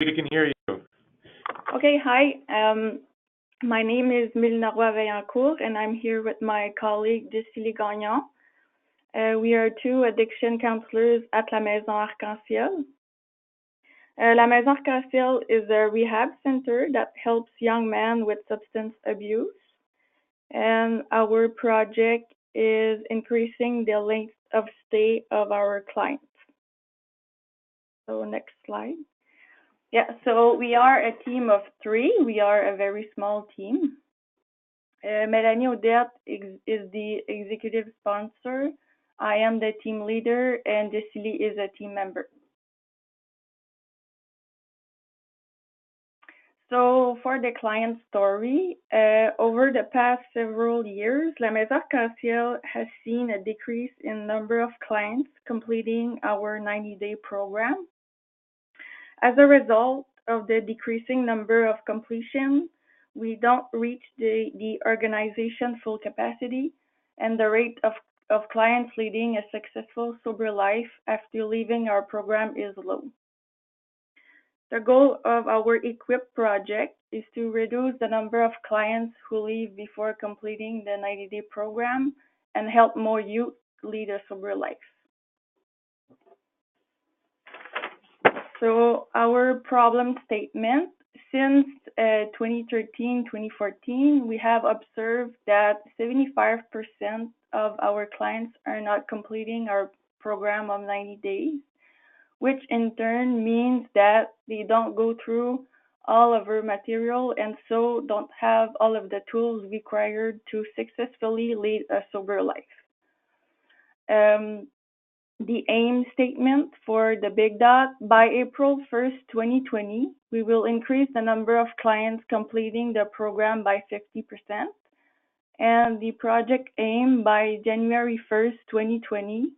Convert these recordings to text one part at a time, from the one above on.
We can hear you. Okay, hi. My name is Mélina Roy-Vaillancourt, and I'm here with my colleague Ciel Gagnon. We are two addiction counselors at la Maison Arc Ciel. La Maison Arc Ciel is a rehab center that helps young men with substance abuse, and our project is increasing the length of stay of our clients. So next slide. Yeah, so we are a team of three. We are a very small team. Mélanie Odette is the executive sponsor. I am the team leader, and Cecily is a team member. So for the client story, over the past several years, La Maison Arc has seen a decrease in number of clients completing our 90-day program. As a result of the decreasing number of completion, we don't reach the organization full capacity, and the rate of clients leading a successful sober life after leaving our program is low. The goal of our E-QIP project is to reduce the number of clients who leave before completing the 90-day program and help more youth lead a sober life. So our problem statement, since 2013-2014, we have observed that 75% of our clients are not completing our program of 90 days, which in turn means that they don't go through all of our material and so don't have all of the tools required to successfully lead a sober life. The aim statement for the big dot, by April 1st, 2020, we will increase the number of clients completing the program by 50%. And the project aim, by January 1st, 2020,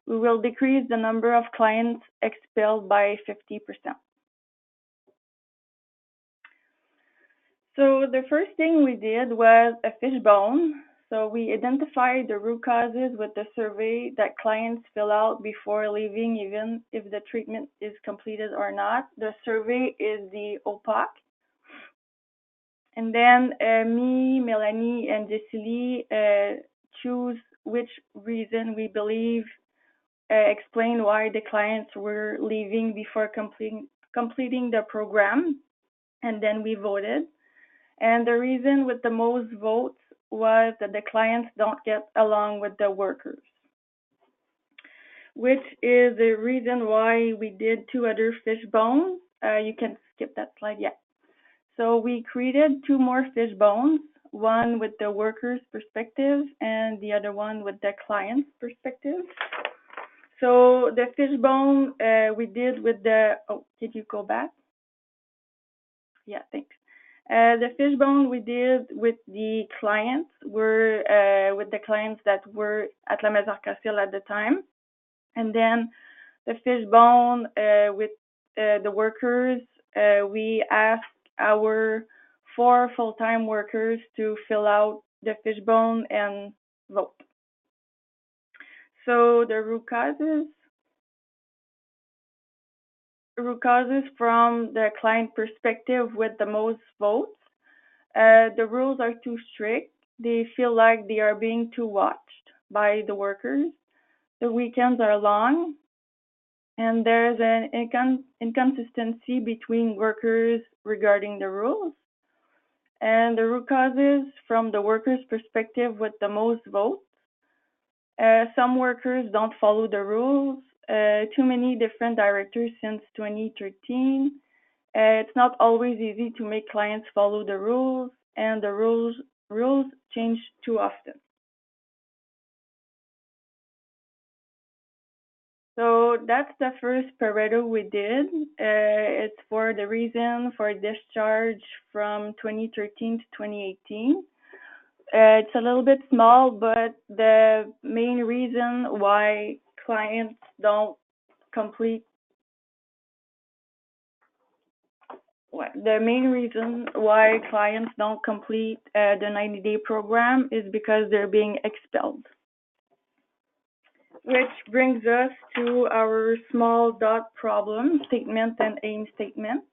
we will decrease the number of clients expelled by 50%. So the first thing we did was a fishbone. So we identified the root causes with the survey that clients fill out before leaving, even if the treatment is completed or not. The survey is the E-QIP. And then me, Mélanie, and Cecily choose which reason we believe explain why the clients were leaving before completing the program. And then we voted. And the reason with the most votes was that the clients don't get along with the workers, which is the reason why we did two other fishbones. You can skip that slide, yeah. So we created two more fishbones, one with the workers' perspective and the other one with the client's perspective. So the fishbone we did with the, oh, did you go back? Yeah, thanks. The fishbone we did with the clients were with the clients that were at La Maison Arc at the time, and then the fishbone with the workers. We asked our 4 full-time workers to fill out the fishbone and vote. So the root causes from the client perspective with the most votes. The rules are too strict. They feel like they are being too watched by the workers. The weekends are long, and there's an inconsistency between workers regarding the rules. And the root causes from the workers' perspective with the most votes. Some workers don't follow the rules. Too many different directors since 2013. It's not always easy to make clients follow the rules, and the rules change too often. So that's the first Pareto we did. It's for the reason for discharge from 2013 to 2018. It's a little bit small, but the main reason why clients don't complete the 90-day program is because they're being expelled. Which brings us to our small dot problem statement and aim statement.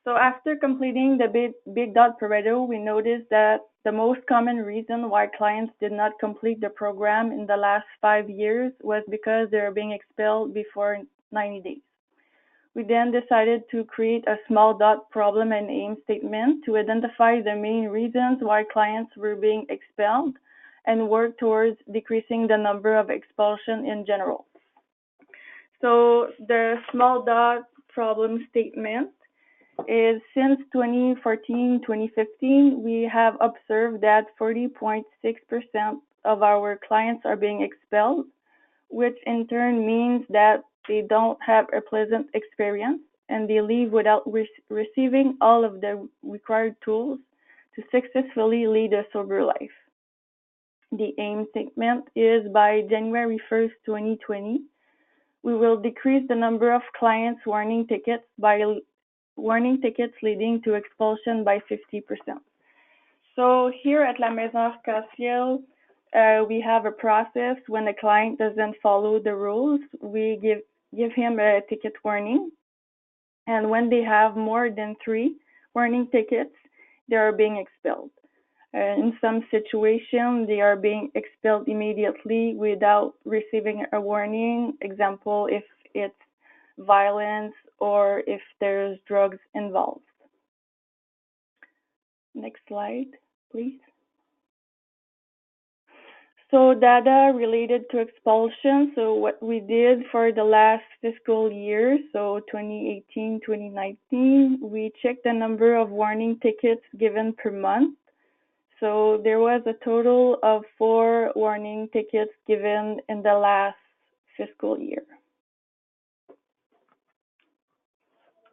So after completing the Big Dot Pareto, we noticed that the most common reason why clients did not complete the program in the last 5 years was because they were being expelled before 90 days. We then decided to create a small dot problem and aim statement to identify the main reasons why clients were being expelled and work towards decreasing the number of expulsion in general. So the small dot problem statement is since 2014-2015, we have observed that 40.6% of our clients are being expelled, which in turn means that they don't have a pleasant experience and they leave without receiving all of the required tools to successfully lead a sober life. The aim statement is by January 1st, 2020, we will decrease the number of clients warning tickets leading to expulsion by 50%. So here at La Maison Arc, Ciel, we have a process. When a client doesn't follow the rules, we give him a ticket warning. And when they have more than 3 warning tickets, they are being expelled. In some situations, they are being expelled immediately without receiving a warning. Example, if it's violence or if there's drugs involved. Next slide, please. So data related to expulsion. So what we did for the last fiscal year, so 2018-2019, we checked the number of warning tickets given per month. So there was a total of 4 warning tickets given in the last fiscal year.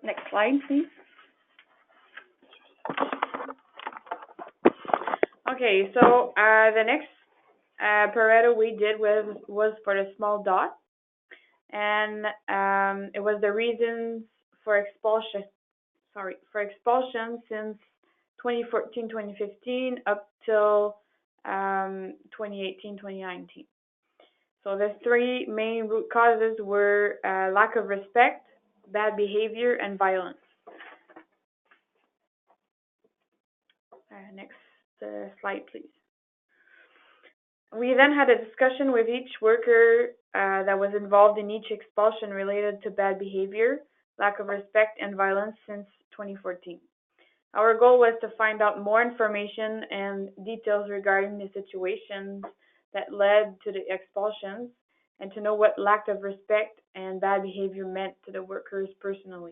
Next slide, please. Okay, so the next Pareto we did was for the small dot, and it was the reasons for expulsion. For expulsion since 2014-2015 up till 2018-2019. So the 3 main root causes were lack of respect, bad behavior, and violence. Next slide, please. We then had a discussion with each worker that was involved in each expulsion related to bad behavior, lack of respect, and violence since 2014. Our goal was to find out more information and details regarding the situations that led to the expulsions and to know what lack of respect and bad behavior meant to the workers personally.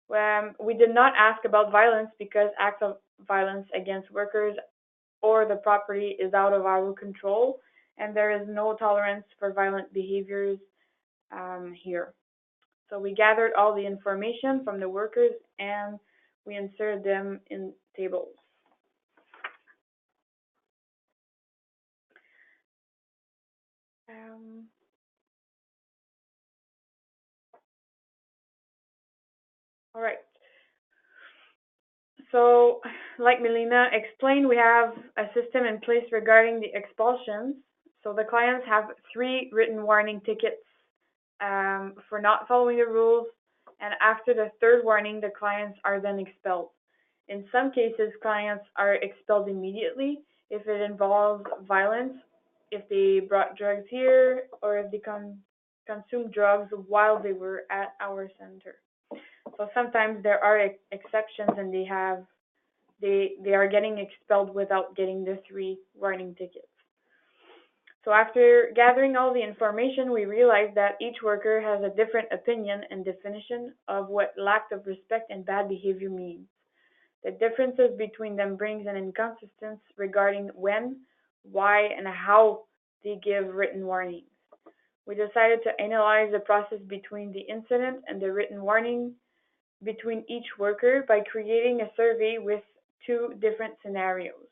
We did not ask about violence because acts of violence against workers or the property is out of our control, and there is no tolerance for violent behaviors here. So we gathered all the information from the workers and we inserted them in tables. All right. So, like Melina explained, we have a system in place regarding the expulsions. So the clients have 3 written warning tickets for not following the rules, and after the 3rd warning, the clients are then expelled. In some cases, clients are expelled immediately if it involves violence, if they brought drugs here, or if they consumed drugs while they were at our center. So sometimes there are exceptions, and they are getting expelled without getting the 3 warning tickets. So after gathering all the information, we realized that each worker has a different opinion and definition of what lack of respect and bad behavior means. The differences between them brings an inconsistency regarding when, why, and how they give written warnings. We decided to analyze the process between the incident and the written warning between each worker by creating a survey with 2 different scenarios.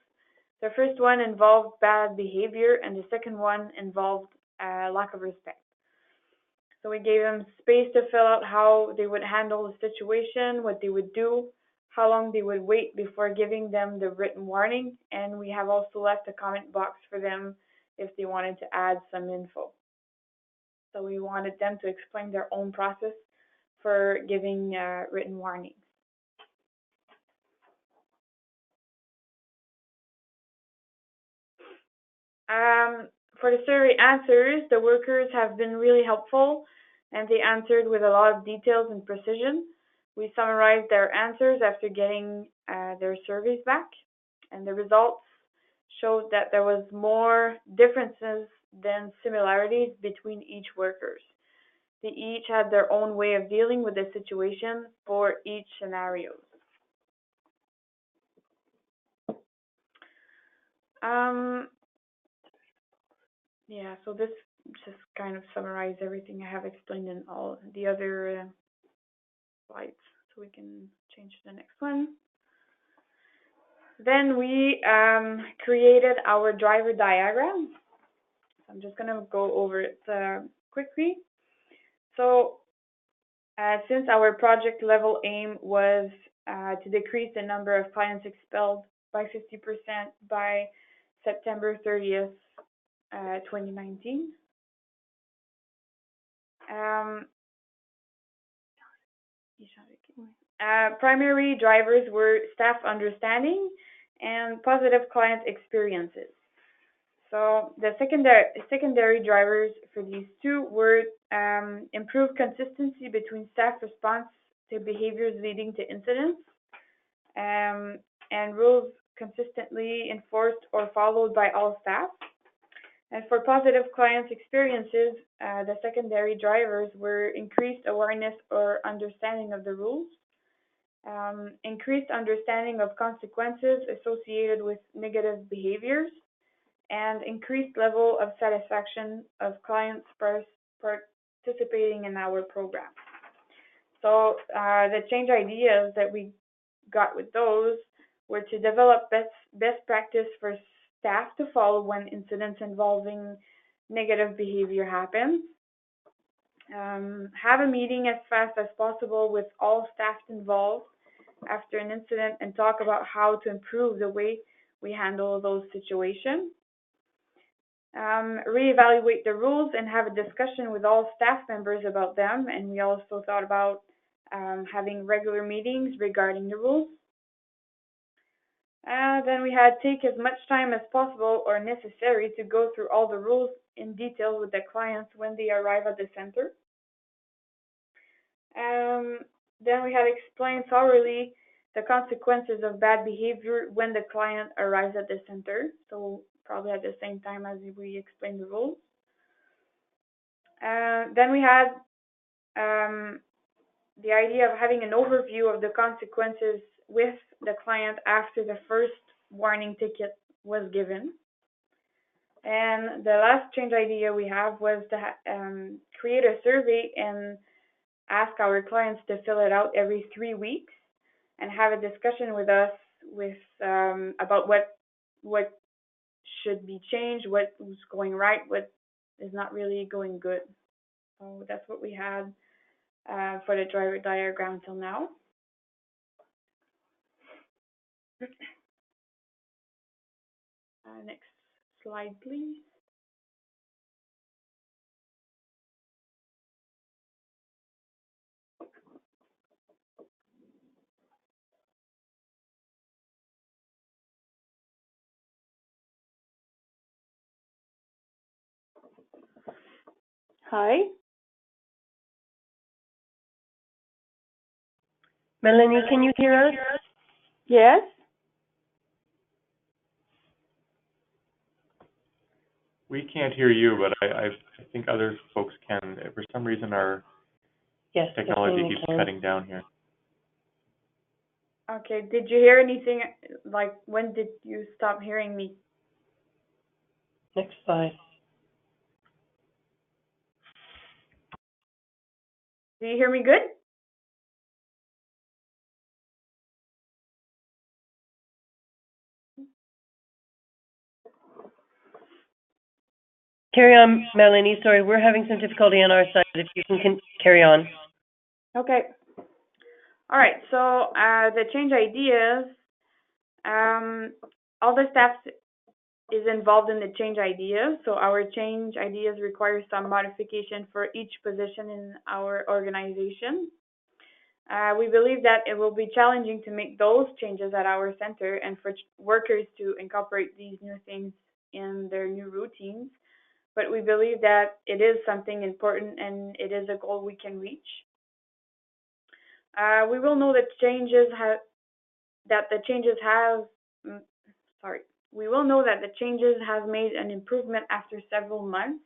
The first one involved bad behavior, and the second one involved lack of respect. So we gave them space to fill out how they would handle the situation, what they would do, how long they would wait before giving them the written warning, and we have also left a comment box for them if they wanted to add some info. So we wanted them to explain their own process for giving written warnings. For the survey answers, the workers have been really helpful and they answered with a lot of details and precision. We summarized their answers after getting their surveys back, and the results showed that there was more differences than similarities between each workers. They each had their own way of dealing with the situation for each scenario. Um, yeah, so this just kind of summarized everything I have explained in all the other slides. So we can change to the next one. Then we created our driver diagram. I'm just going to go over it quickly. So since our project level aim was to decrease the number of clients expelled by 50% by September 30th, 2019. Primary drivers were staff understanding and positive client experiences. So the secondary drivers for these two were improved consistency between staff response to behaviors leading to incidents, and rules consistently enforced or followed by all staff. And for positive client experiences, the secondary drivers were increased awareness or understanding of the rules, increased understanding of consequences associated with negative behaviors, and increased level of satisfaction of clients participating in our program. So the change ideas that we got with those were to develop best practice for staff to follow when incidents involving negative behavior happen. Have a meeting as fast as possible with all staff involved after an incident and talk about how to improve the way we handle those situations. Reevaluate the rules and have a discussion with all staff members about them. And we also thought about having regular meetings regarding the rules. Then we had take as much time as possible or necessary to go through all the rules in detail with the clients when they arrive at the center. Then we had explained thoroughly the consequences of bad behavior when the client arrives at the center. So probably at the same time as we explained the rules. Then we had the idea of having an overview of the consequences with the client after the first warning ticket was given. And the last change idea we have was to create a survey and ask our clients to fill it out every 3 weeks and have a discussion with us about what should be changed, what was going right, what is not really going good. So that's what we had for the driver diagram till now. Next slide, please. Hi. Melanie, can you hear us? Yes. We can't hear you, but I think other folks can. For some reason, our Yes, technology Kathleen, keeps can. cutting down here. Okay, did you hear anything? Like, when did you stop hearing me? Next slide. Do you hear me good? Carry on, Melanie. Sorry, we're having some difficulty on our side. If you can carry on. Okay. All right, so the change ideas, all the staff is involved in the change ideas. So our change ideas require some modification for each position in our organization. We believe that it will be challenging to make those changes at our center and for workers to incorporate these new things in their new routines, but we believe that it is something important and it is a goal we can reach. We will know that the changes have mm, sorry. We will know that the changes have made an improvement after several months.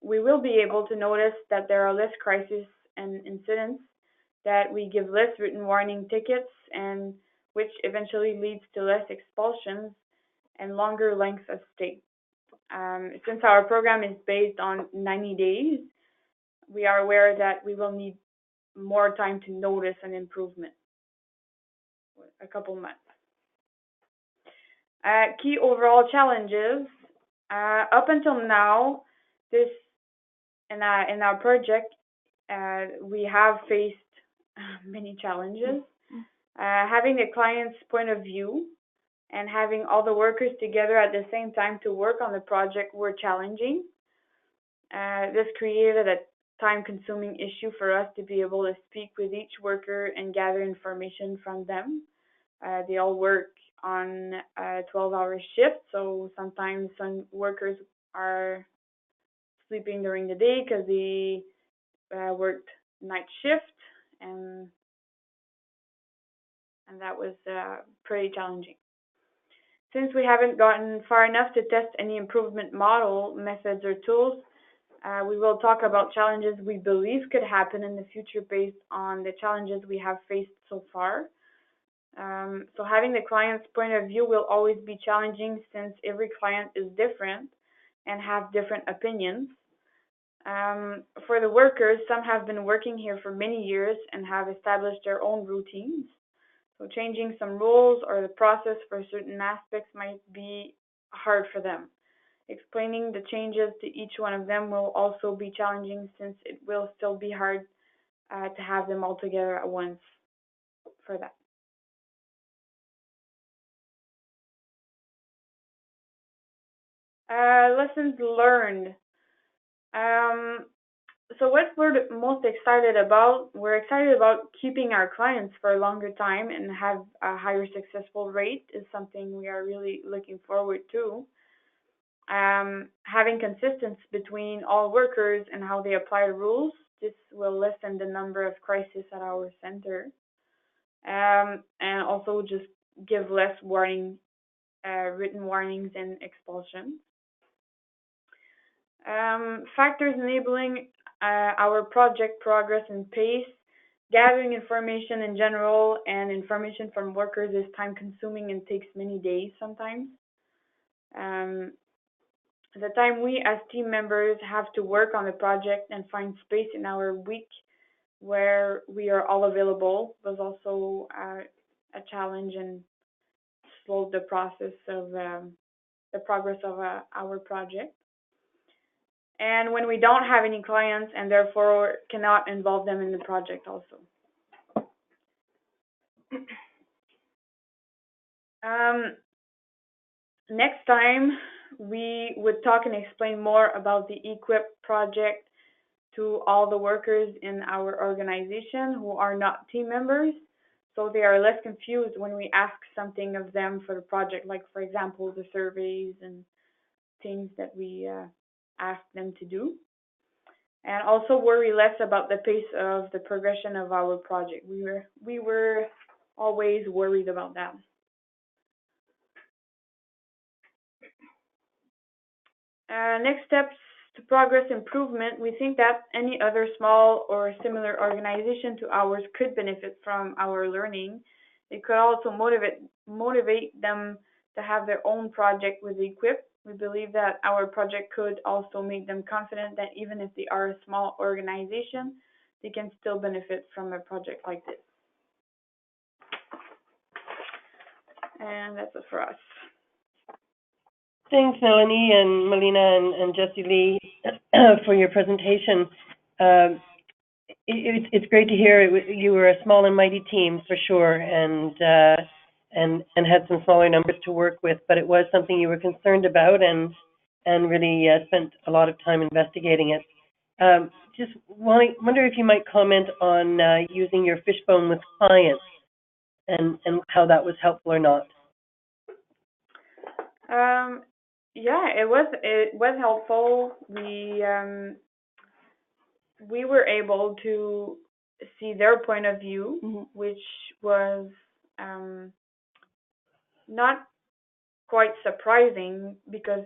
We will be able to notice that there are less crises and incidents, that we give less written warning tickets, and which eventually leads to less expulsions and longer lengths of stay. Since our program is based on 90 days, we are aware that we will need more time to notice an improvement, a couple months. Key overall challenges. Up until now, this in our project, we have faced many challenges. Having the client's point of view and having all the workers together at the same time to work on the project were challenging. This created a time-consuming issue for us to be able to speak with each worker and gather information from them. They all work on a 12-hour shift, so sometimes some workers are sleeping during the day because they worked night shift, and that was pretty challenging. Since we haven't gotten far enough to test any improvement model, methods, or tools, we will talk about challenges we believe could happen in the future based on the challenges we have faced so far. So having the client's point of view will always be challenging since every client is different and have different opinions. For the workers, some have been working here for many years and have established their own routines. So changing some rules or the process for certain aspects might be hard for them. Explaining the changes to each one of them will also be challenging since it will still be hard to have them all together at once for that. Lessons learned. So what we're most excited about, we're excited about keeping our clients for a longer time and have a higher successful rate is something we are really looking forward to. Having consistency between all workers and how they apply the rules, this will lessen the number of crises at our center. And also just give less written warnings and expulsions. Factors enabling our project progress and pace. Gathering information in general and information from workers is time consuming and takes many days sometimes. The time we as team members have to work on the project and find space in our week where we are all available was also a challenge and slowed the process of the progress of our project. And when we don't have any clients and therefore cannot involve them in the project also. Next time, we would talk and explain more about the E-QIP project to all the workers in our organization who are not team members, so they are less confused when we ask something of them for the project, like, for example, the surveys and things that we ask them to do. And also worry less about the pace of the progression of our project. We were always worried about that. Next steps to progress improvement. We think that any other small or similar organization to ours could benefit from our learning. It could also motivate them to have their own project with E-QIP. We believe that our project could also make them confident that even if they are a small organization, they can still benefit from a project like this. And that's it for us. Thanks, Melanie and Melina and Jessie Lee for your presentation. It's great to hear you were a small and mighty team for sure, and had some smaller numbers to work with, but it was something you were concerned about and really spent a lot of time investigating it. Just wonder if you might comment on using your fishbone with clients and how that was helpful or not. Yeah, it was helpful. We were able to see their point of view, Mhm. which was um, not quite surprising because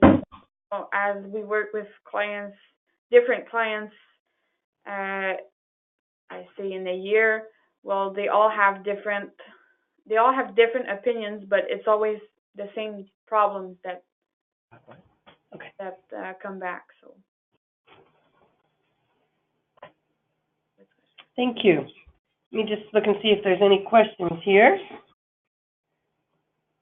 as we work with clients, different clients, uh, I say in a year, well, they all have different opinions, but it's always the same problems Okay. that come back. So Thank you. Let me just look and see if there's any questions here.